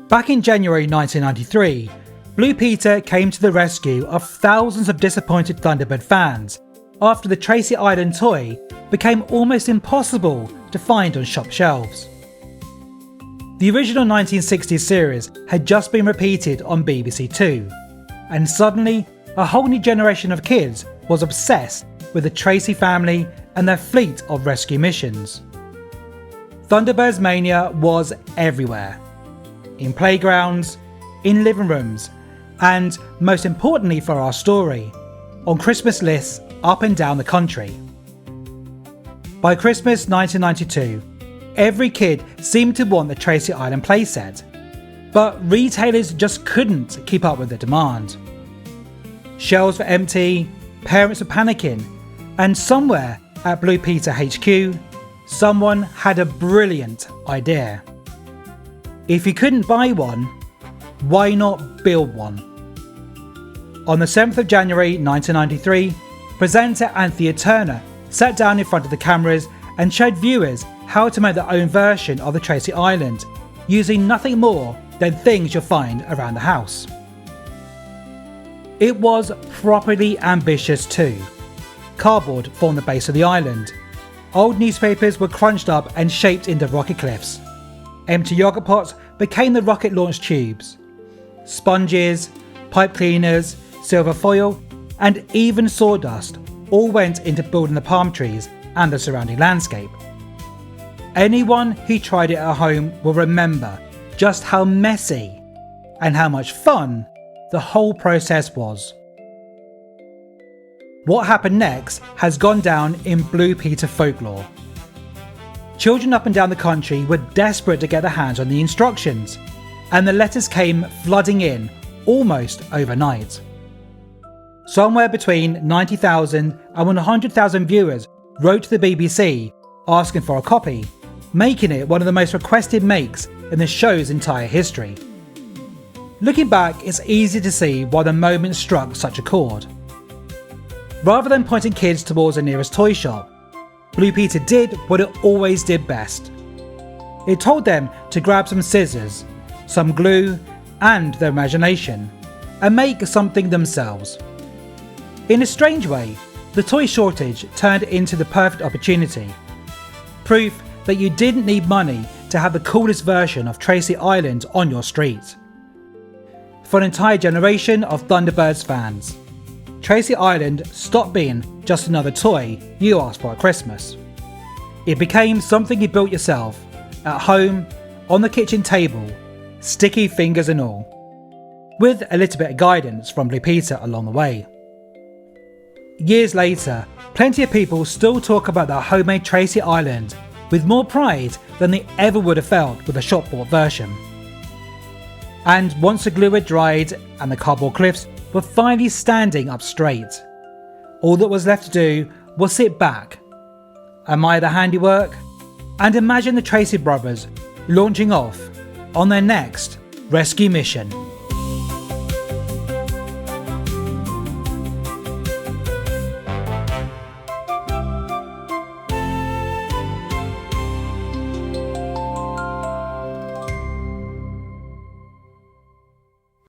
Back in January 1993, Blue Peter came to the rescue of thousands of disappointed Thunderbird fans after the Tracy Island toy became almost impossible to find on shop shelves. The original 1960s series had just been repeated on BBC Two, and suddenly a whole new generation of kids was obsessed with the Tracy family and their fleet of rescue missions. Thunderbirds mania was everywhere. In playgrounds, in living rooms, and most importantly for our story, on Christmas lists up and down the country. By Christmas 1992, every kid seemed to want the Tracy Island playset, but retailers just couldn't keep up with the demand. Shelves were empty, parents were panicking, and somewhere at Blue Peter HQ, someone had a brilliant idea. If you couldn't buy one, why not build one? On the 7th of January 1993, presenter Anthea Turner sat down in front of the cameras and showed viewers how to make their own version of the Tracy Island, using nothing more than things you'll find around the house. It was properly ambitious too. Cardboard formed the base of the island. Old newspapers were crunched up and shaped into rocket cliffs. Empty yoghurt pots became the rocket launch tubes. Sponges, pipe cleaners, silver foil, and even sawdust all went into building the palm trees and the surrounding landscape. Anyone who tried it at home will remember just how messy and how much fun the whole process was. What happened next has gone down in Blue Peter folklore. Children up and down the country were desperate to get their hands on the instructions, and the letters came flooding in almost overnight. Somewhere between 90,000 and 100,000 viewers wrote to the BBC asking for a copy, making it one of the most requested makes in the show's entire history. Looking back, it's easy to see why the moment struck such a chord. Rather than pointing kids towards the nearest toy shop, Blue Peter did what it always did best. It told them to grab some scissors, some glue, and their imagination, and make something themselves. In a strange way, the toy shortage turned into the perfect opportunity. Proof that you didn't need money to have the coolest version of Tracy Island on your street. For an entire generation of Thunderbirds fans, Tracy Island stopped being just another toy you asked for at Christmas. It became something you built yourself, at home, on the kitchen table, sticky fingers and all, with a little bit of guidance from Blue Peter along the way. Years later, plenty of people still talk about their homemade Tracy Island with more pride than they ever would have felt with a shop-bought version. And once the glue had dried and the cardboard cliffs were finally standing up straight, all that was left to do was sit back, admire the handiwork, and imagine the Tracy brothers launching off on their next rescue mission.